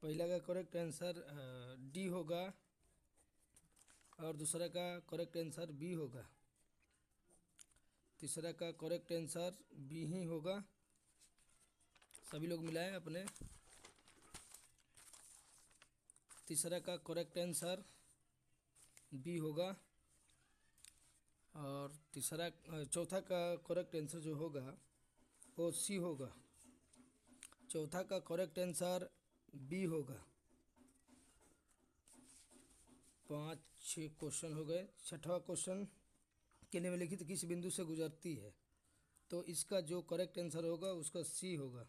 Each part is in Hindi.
पहला का करेक्ट आंसर डी होगा और दूसरा का करेक्ट आंसर बी होगा। तीसरा का करेक्ट आंसर बी ही होगा। सभी लोग मिलाएं अपने। तीसरा का करेक्ट आंसर बी होगा और चौथा का करेक्ट आंसर जो होगा वो सी होगा। चौथा का करेक्ट आंसर बी होगा। 5-6 क्वेश्चन हो गए। छठवां क्वेश्चन के निम्नलिखित किस बिंदु से गुजरती है? तो इसका जो करेक्ट आंसर होगा उसका सी होगा।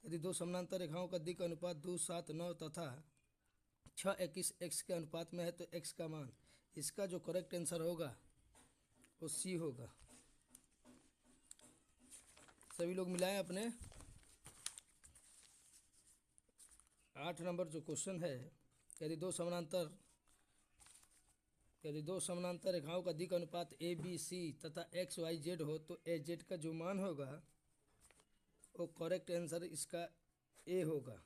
यदि दो समानांतर रेखाओं का दिक् अनुपात 2, 7, 9 तथा 6, 21 x के अनुपात में है तो x का मान, इसका जो करेक्ट आंसर होगा वो सी होगा। सभी लोग मिलाएं अपने। 8 नंबर जो क्वेश्चन है, यदि दो समानांतर रेखाओं का दिक् अनुपात ए बी सी तथा एक्स वाई जेड हो तो ए जेड का जो मान होगा वो करेक्ट आंसर इसका ए होगा।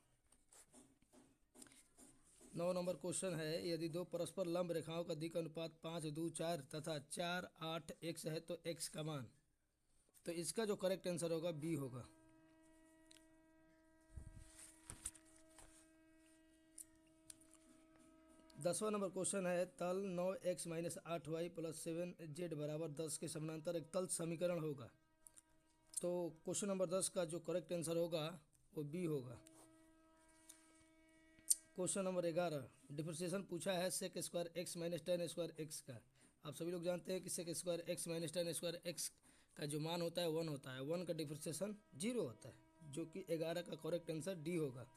9 नंबर क्वेश्चन है, यदि दो परस्पर लंब रेखाओं का दिक् अनुपात 5, 2, 4 तथा 4, 8 x है तो x का मान, तो इसका जो करेक्ट आंसर होगा बी होगा। दसवां नंबर क्वेश्चन है, तल 9x - 8y + 7z = 10 के समानांतर एक तल समीकरण होगा। तो क्वेश्चन नंबर 10 का जो करेक्ट आंसर होगा वो बी होगा। क्वेश्चन नंबर 11 डिफरेंशिएशन पूछा है sec square x - tan square x का। आप सभी लोग जानते हैं कि sec square x - tan square x का जो मान होता है 1 होता है। 1 का डिफरेंशिएशन 0 होता है, जो कि 11 का करेक्ट आंसर डी होगा।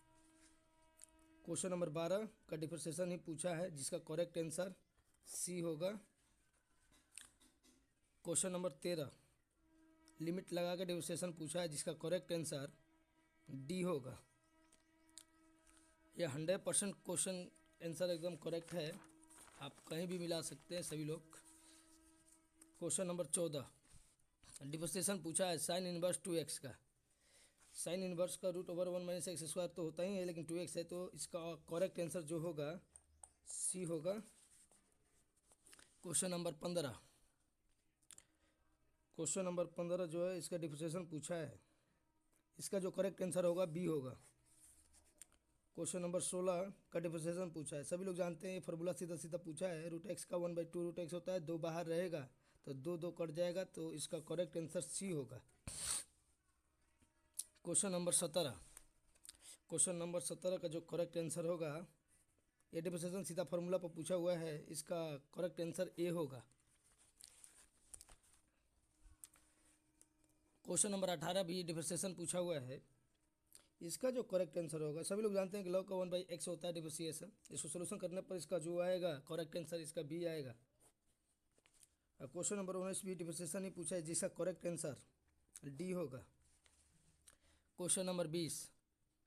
क्वेश्चन नंबर 12 का डिफरेंशिएशन ही पूछा है जिसका करेक्ट आंसर सी होगा। क्वेश्चन नंबर 13 लिमिट लगा के डिफरेंशिएशन पूछा है जिसका करेक्ट आंसर डी होगा। यह 100% क्वेश्चन आंसर एकदम करेक्ट है, आप कहीं भी मिला सकते हैं सभी लोग। क्वेश्चन नंबर 14 डिफरेंशिएशन पूछा है साइन इनवर्स 2x का। साइन इनवर्स का √1 - x² तो होता ही है, लेकिन 2x है तो इसका करेक्ट आंसर जो होगा सी होगा। क्वेश्चन नंबर 15 जो है इसका डिफरेंशिएशन पूछा है, इसका जो करेक्ट आंसर होगा बी होगा। क्वेश्चन नंबर 16 का डिफरेंशिएशन पूछा है, सभी लोग जानते हैं ये फार्मूला सीधा सीधा पूछा है। √x का 1/2 √x होता है, 2 बाहर रहेगा तो 2 कट जाएगा, तो इसका करेक्ट आंसर सी होगा। क्वेश्चन नंबर 17 का जो करेक्ट आंसर होगा, ये डिफरेंशिएशन सीधा फार्मूला पर पूछा हुआ है, इसका करेक्ट आंसर ए होगा। क्वेश्चन नंबर 18 भी डिफरेंशिएशन पूछा हुआ है, इसका जो करेक्ट आंसर होगा, सभी लोग जानते हैं कि log का 1/x होता है डिफरेंशिएशन। इसको सोल्यूशन करने पर इसका जो आएगा करेक्ट आंसर इसका बी आएगा। क्वेश्चन नंबर 19 भी डिफरेंशिएशन ही पूछा है जिसका करेक्ट आंसर डी होगा। क्वेश्चन नंबर 20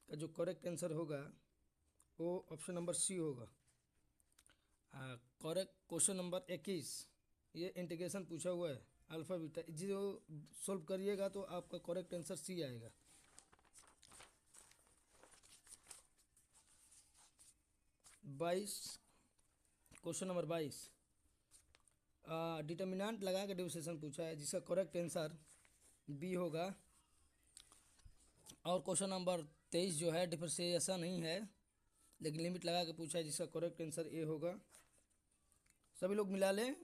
का जो करेक्ट आंसर होगा वो ऑप्शन नंबर सी होगा। करेक्ट क्वेश्चन नंबर 21 ये इंटीग्रेशन पूछा हुआ है अल्फा बीटा, जो सॉल्व करिएगा तो आपका करेक्ट आंसर सी आएगा। क्वेश्चन नंबर 22 डिटर्मिनेंट लगा के डिफरेंशिएशन पूछा है जिसका करेक्ट आंसर बी होगा। और क्वेश्चन नंबर 23 जो है डिफरेंशिएशन नहीं है लेकिन लिमिट लगा के पूछा है जिसका करेक्ट आंसर ए होगा। सभी लोग मिला लें,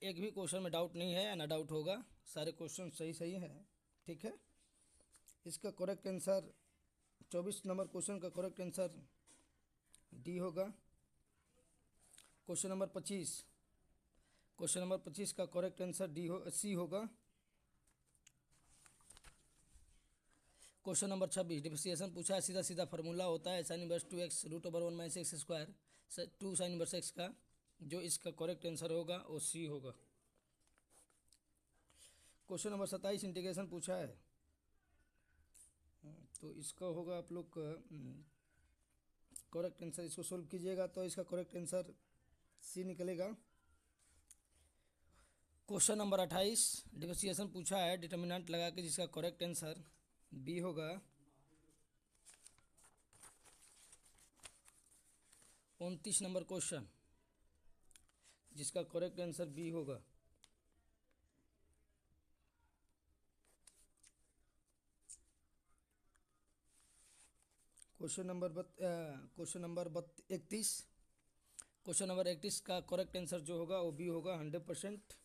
एक भी क्वेश्चन में डाउट नहीं है, ना डाउट होगा, सारे क्वेश्चन सही है, ठीक है। इसका करेक्ट आंसर 24 नंबर क्वेश्चन का करेक्ट आंसर डी होगा। क्वेश्चन नंबर 25 का करेक्ट आंसर सी होगा। क्वेश्चन नंबर 26 डिफरेंशिएशन पूछा है, सीधा सीधा फार्मूला होता है sin inverse 2x √1 - x² 2 sin inverse x का, जो इसका करेक्ट आंसर होगा वो सी होगा। क्वेश्चन नंबर 27 इंटीग्रेशन पूछा है, तो इसका होगा आप लोग करेक्ट आंसर, इसको सोल्व कीजिएगा तो इसका करेक्ट आंसर सी निकलेगा। क्वेश्चन नंबर 28 डिफरेंशिएशन पूछा है डिटर्मिनेंट लगा के जिसका करेक्ट आंसर बी होगा। 29 नंबर क्वेश्चन, जिसका करेक्ट आंसर बी होगा। Question number 31। क्वेश्चन नंबर 31 का करेक्ट आंसर जो होगा वो बी होगा। 100%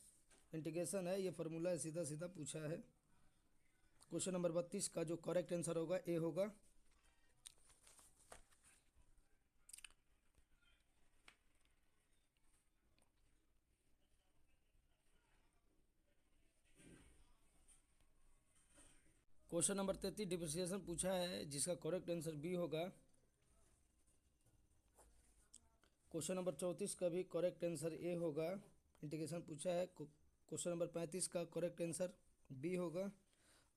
इंटीग्रेशन है, ये फार्मूला है, सीधा सीधा पूछा है। क्वेश्चन नंबर 32 का जो करेक्ट आंसर होगा ए होगा। क्वेश्चन नंबर 33 डिप्रिसिएशन पूछा है, जिसका करेक्ट आंसर बी होगा। क्वेश्चन नंबर 34 का भी करेक्ट आंसर ए होगा। इंटीग्रेशन पूछा है। क्वेश्चन नंबर 35 का करेक्ट आंसर बी होगा।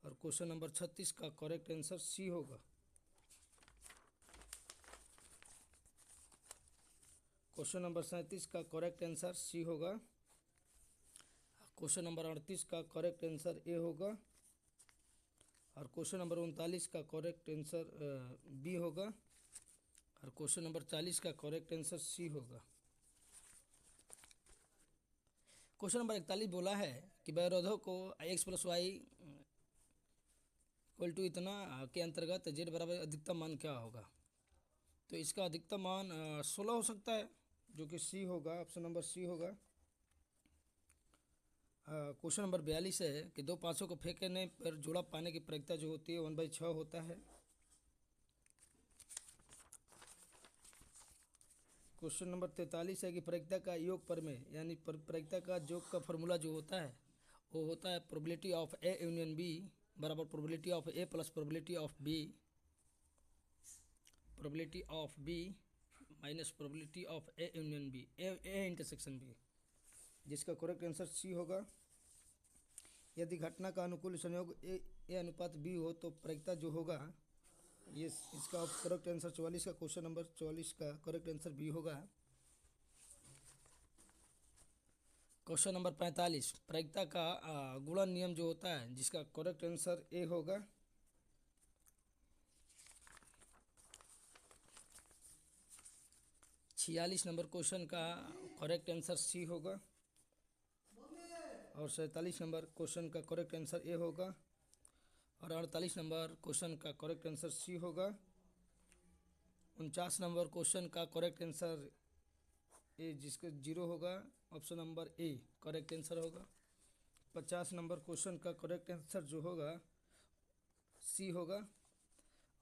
और क्वेश्चन नंबर 36 का करेक्ट आंसर सी होगा। क्वेश्चन नंबर 37 का करेक्ट आंसर सी होगा। क्वेश्चन नंबर 38 का करेक्ट आंसर ए होगा। और क्वेश्चन नंबर 39 का करेक्ट आंसर बी होगा। और क्वेश्चन नंबर 40 का करेक्ट आंसर सी होगा। क्वेश्चन नंबर 41 बोला है कि व्यवरोधक को x + y = इतना के अंतर्गत z बराबर अधिकतम मान क्या होगा। तो इसका अधिकतम मान 16 हो सकता है, जो कि सी होगा, ऑप्शन नंबर सी होगा। क्वेश्चन नंबर 42 है कि दो पाँचों को फेंकने पर जोड़ा पाने की प्रक्रिया जो होती है 1/6 होता है। क्वेश्चन नंबर 43 है कि प्रक्रिया का योग प्रमेय यानी प्रक्रिया का योग का फॉर्मूला जो होता है वो होता है probability of A union B बराबर probability of A plus probability of B minus probability of A union B, A intersection B, जिसका करेक्ट आंसर सी होगा। यदि घटना का अनुकूल संयोग ए अनुपात बी हो तो प्रक्रिया जो होगा ये इसका करेक्ट आंसर 44 का क्वेश्चन नंबर 44 का करेक्ट आंसर बी होगा। क्वेश्चन नंबर 45 प्रक्रिया का गुणन नियम जो होता है जिसका करेक्ट आंसर ए होगा। छियालीस नंबर क्वेश्चन का करेक्ट आंसर सी होगा। और 47 नंबर क्वेश्चन का करेक्ट आंसर ए होगा। और 48 नंबर क्वेश्चन का करेक्ट आंसर सी होगा। 49 नंबर क्वेश्चन का करेक्ट आंसर ए जिसका 0 होगा, option number A correct answer होगा। 50 नंबर क्वेश्चन का करेक्ट आंसर जो होगा सी होगा।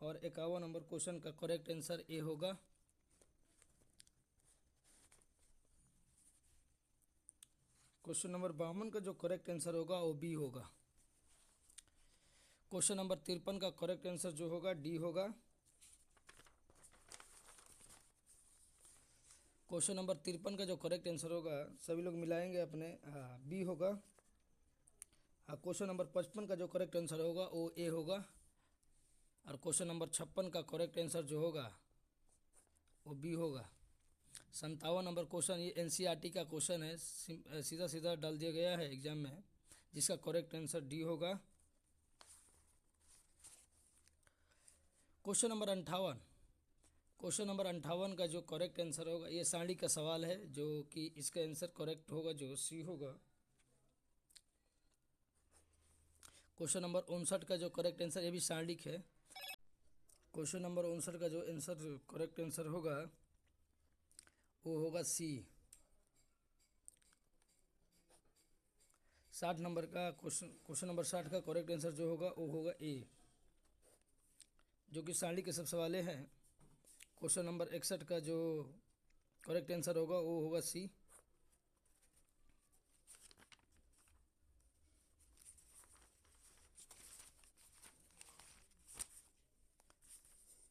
और 51 नंबर क्वेश्चन का करेक्ट आंसर ए होगा। क्वेश्चन नंबर 52 का जो करेक्ट आंसर होगा वो बी होगा। क्वेश्चन नंबर 53 का करेक्ट आंसर जो होगा डी होगा। क्वेश्चन नंबर 53 का जो करेक्ट आंसर होगा सभी लोग मिलाएंगे अपने, बी होगा। क्वेश्चन नंबर 55 का जो करेक्ट आंसर होगा वो ए होगा। और क्वेश्चन नंबर 56 का करेक्ट आंसर जो होगा वो बी होगा। 57 नंबर क्वेश्चन ये एनसीईआरटी का क्वेश्चन है, सीधा सीधा डाल दिया गया है एग्जाम में, जिसका करेक्ट आंसर डी होगा। क्वेश्चन नंबर 58, क्वेश्चन नंबर 58 का जो करेक्ट आंसर होगा ये सारणी का सवाल है, जो कि इसका आंसर करेक्ट होगा जो सी होगा। क्वेश्चन नंबर 59 का जो करेक्ट आंसर ये भी सारणिक है। क्वेश्चन नंबर 59 का जो आंसर करेक्ट आंसर होगा वो होगा सी। 60 नंबर का क्वेश्चन नंबर 60 का करेक्ट आंसर जो होगा वो होगा ए, जो कि सारणी के सब सवाले हैं। क्वेश्चन नंबर 61 का जो करेक्ट आंसर होगा वो होगा सी।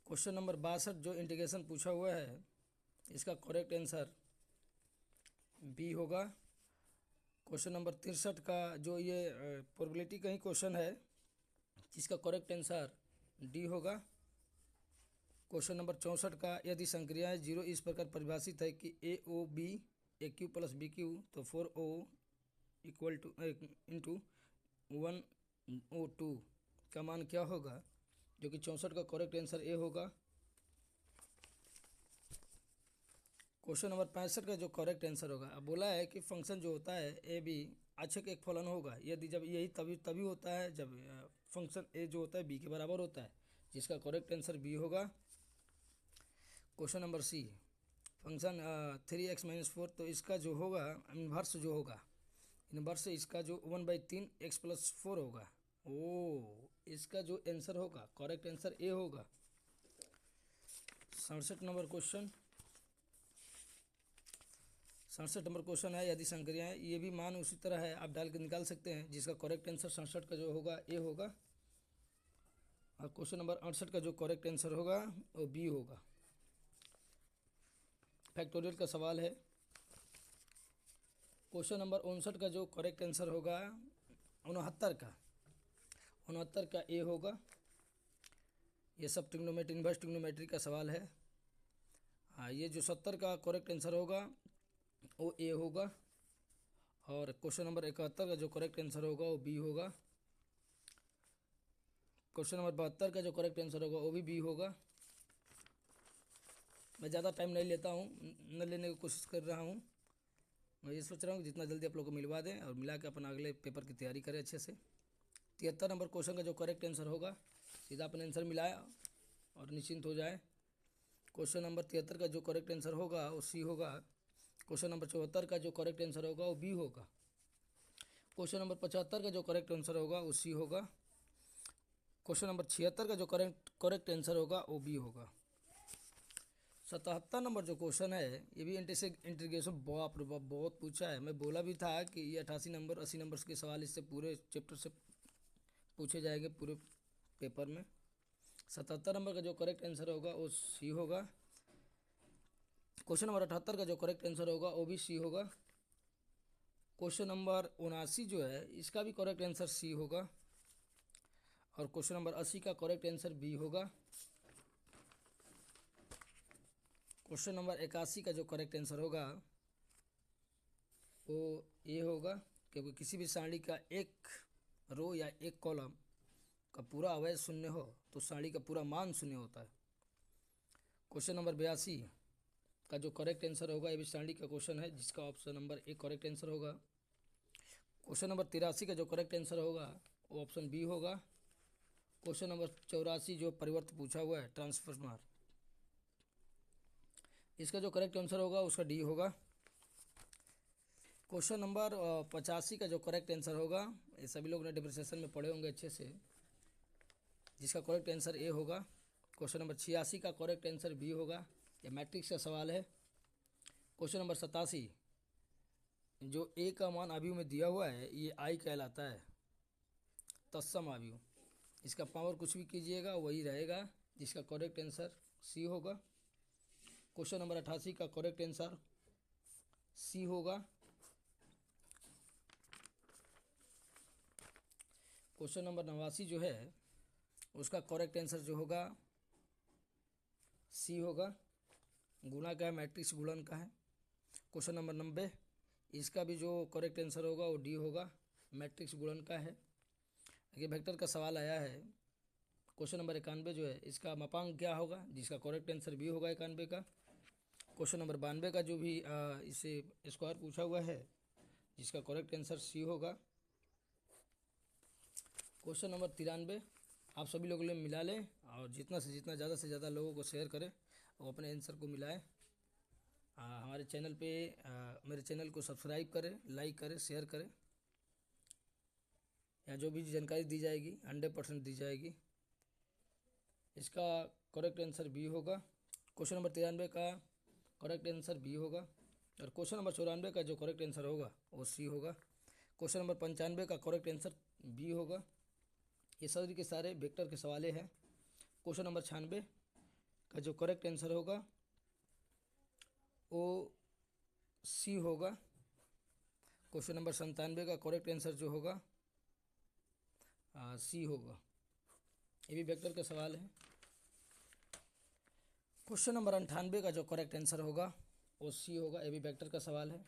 क्वेश्चन नंबर 62 जो इंटीग्रेशन पूछा हुआ है इसका करेक्ट आंसर बी होगा। क्वेश्चन नंबर 63 का जो ये प्रोबेबिलिटी का ही क्वेश्चन है जिसका करेक्ट आंसर डी होगा। क्वेश्चन नंबर 64 का यदि संक्रियाएं 0 इस प्रकार परिभाषित है कि ए ओ बी ए क्यू प्लस बी क्यू तो 4O equal two into 1O2 का मान क्या होगा, जो कि 64 का करेक्ट आंसर ए होगा। क्वेश्चन नंबर 65 का जो करेक्ट आंसर होगा, अब बोला है कि फंक्शन जो होता है ए बी अच्छे एक फलन होगा यदि जब यही तभी तभी होता है जब फंक्शन ए जो होता है बी के बराबर होता है, जिसका करेक्ट आंसर बी होगा। Question number C, function 3x-4, तो इसका जो होगा इन्वर्स जो होगा, इन्वर्स इसका जो 1/3x+4 होगा। ओ, इसका जो आंसर होगा करेक्ट आंसर ए होगा। 67 नंबर क्वेश्चन, 67 नंबर क्वेश्चन है, यदि संक्रिया है, ये भी मान उसी तरह है, आप डाल के निकाल सकते हैं, जिसका करेक्ट आंसर 67 का जो होगा ए होगा। और क्वेश्चन नंबर 68 का जो करेक्ट आंसर होगा वो बी होगा। फैक्टोरियल का सवाल है। क्वेश्चन नंबर 59 का जो करेक्ट आंसर होगा 69 का ए होगा। ये सब ट्रिग्नोमेट्री, इन्वर्स ट्रिग्नोमेट्री का सवाल है। हाँ, ये जो 70 का करेक्ट आंसर होगा वो ए होगा। और क्वेश्चन नंबर 71 का जो करेक्ट आंसर होगा वो बी होगा। क्वेश्चन नंबर 72 का जो करेक्ट आंसर होगा वो भी बी होगा। मैं ज़्यादा टाइम नहीं लेता हूँ, न लेने की कोशिश कर रहा हूँ। मैं ये सोच रहा हूँ कि जितना जल्दी आप लोग को मिलवा दें और मिला के अपन अगले पेपर की तैयारी करें अच्छे से। 73 नंबर क्वेश्चन का जो करेक्ट आंसर होगा, सीधा अपन आंसर मिलाए और निश्चिंत हो जाए। क्वेश्चन नंबर 73 का जो करेक्ट आंसर होगा वो सी होगा। क्वेश्चन नंबर 74 का जो करेक्ट आंसर होगा वो बी होगा। क्वेश्चन नंबर 75 का जो करेक्ट आंसर होगा वो सी होगा। क्वेश्चन नंबर 76 का जो करेक्ट आंसर होगा वो बी होगा। 77 नंबर जो क्वेश्चन है, ये भी इंटीग्रेशन बाप रे बाप बहुत पूछा है। मैं बोला भी था कि ये 88 नंबर 80 नंबर के सवाल इससे पूरे चैप्टर से पूछे जाएंगे पूरे पेपर में। 77 नंबर का जो करेक्ट आंसर होगा वो सी होगा। क्वेश्चन नंबर 78 का जो करेक्ट आंसर होगा वो भी सी होगा। क्वेश्चन नंबर 79 जो है इसका भी करेक्ट आंसर सी होगा। और क्वेश्चन नंबर 80 का करेक्ट आंसर बी होगा। क्वेश्चन नंबर 81 का जो करेक्ट आंसर होगा वो ए होगा, क्योंकि किसी भी सारणी का एक रो या एक कॉलम का पूरा अवयव शून्य हो तो सारणी का पूरा मान शून्य होता है। क्वेश्चन नंबर 82 का जो करेक्ट आंसर होगा, ये भी सारणी का क्वेश्चन है, जिसका option number A correct answer होगा। क्वेश्चन नंबर 83 का जो करेक्ट आंसर होगा वो ऑप्शन बी होगा। क्वेश्चन नंबर 84 जो परिवर्तन पूछा हुआ है ट्रांसफार्मर, इसका जो करेक्ट आंसर होगा उसका डी होगा। क्वेश्चन नंबर 85 का जो करेक्ट आंसर होगा, ये सभी लोग ने डिफरेंशिएशन में पढ़े होंगे अच्छे से, जिसका करेक्ट आंसर ए होगा। क्वेश्चन नंबर 86 का करेक्ट आंसर बी होगा, ये मैट्रिक्स का सवाल है। क्वेश्चन नंबर 87 जो ए का मान आव्यूह में दिया हुआ है ये आई कहलाता है, तत्सम आव्यूह, इसका पावर कुछ भी कीजिएगा वही रहेगा, जिसका करेक्ट आंसर सी होगा। क्वेश्चन नंबर 88 का करेक्ट आंसर सी होगा। क्वेश्चन नंबर 89 जो है उसका करेक्ट आंसर जो होगा सी होगा, गुणा का है, मैट्रिक्स गुणन का है। क्वेश्चन नंबर 90 इसका भी जो करेक्ट आंसर होगा वो डी होगा, मैट्रिक्स गुणन का है। ये वेक्टर का सवाल आया है। क्वेश्चन नंबर 91 जो है इसका मापांक क्या होगा, जिसका करेक्ट आंसर बी होगा 91 का। क्वेश्चन नंबर 92 का जो भी इसे स्क्वायर पूछा हुआ है, जिसका करेक्ट आंसर सी होगा। क्वेश्चन नंबर 93 आप सभी लोगों ने मिला लें और जितना से जितना ज़्यादा से ज़्यादा लोगों को शेयर करें और अपने आंसर को मिलाएं। हमारे चैनल पे मेरे चैनल को सब्सक्राइब करें, लाइक करें, शेयर करें। यहाँ जो भी जानकारी दी जाएगी 100% दी जाएगी। इसका करेक्ट आंसर बी होगा। क्वेश्चन नंबर 93 का करेक्ट आंसर बी होगा। और क्वेश्चन नंबर 94 का जो करेक्ट आंसर होगा वो सी होगा। क्वेश्चन नंबर 95 का करेक्ट आंसर बी होगा। ये सारे के सारे वेक्टर के सवाल हैं। क्वेश्चन नंबर 96 का जो करेक्ट आंसर होगा वो सी होगा। क्वेश्चन नंबर 97 का करेक्ट आंसर जो होगा सी होगा, ये भी वेक्टर का सवाल है। क्वेश्चन नंबर 98 का जो करेक्ट आंसर होगा वो सी होगा, ये भी वेक्टर का सवाल है।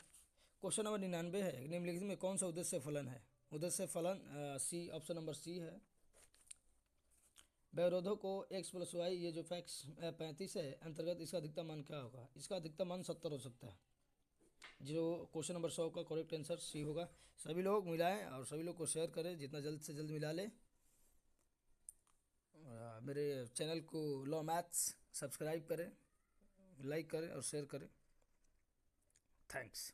क्वेश्चन नंबर 99 है, निम्नलिखित में कौन सा उद्देश्य फलन है? उद्देश्य फलन सी, ऑप्शन नंबर सी है। व्यवरोधों को x प्लस वाई, ये जो फैक्स 35 है अंतर्गत, इसका अधिकतम मान क्या होगा? इसका अधिकतम मान 70 हो सकता है। जो क्वेश्चन नंबर 100 का करेक्ट आंसर सी होगा। सभी लोग मिलाएं और सभी लोग को शेयर करें, जितना जल्द से जल्द मिला ले। मेरे चैनल को लॉ मैथ्स सब्सक्राइब करें, लाइक करें और शेयर करें। थैंक्स।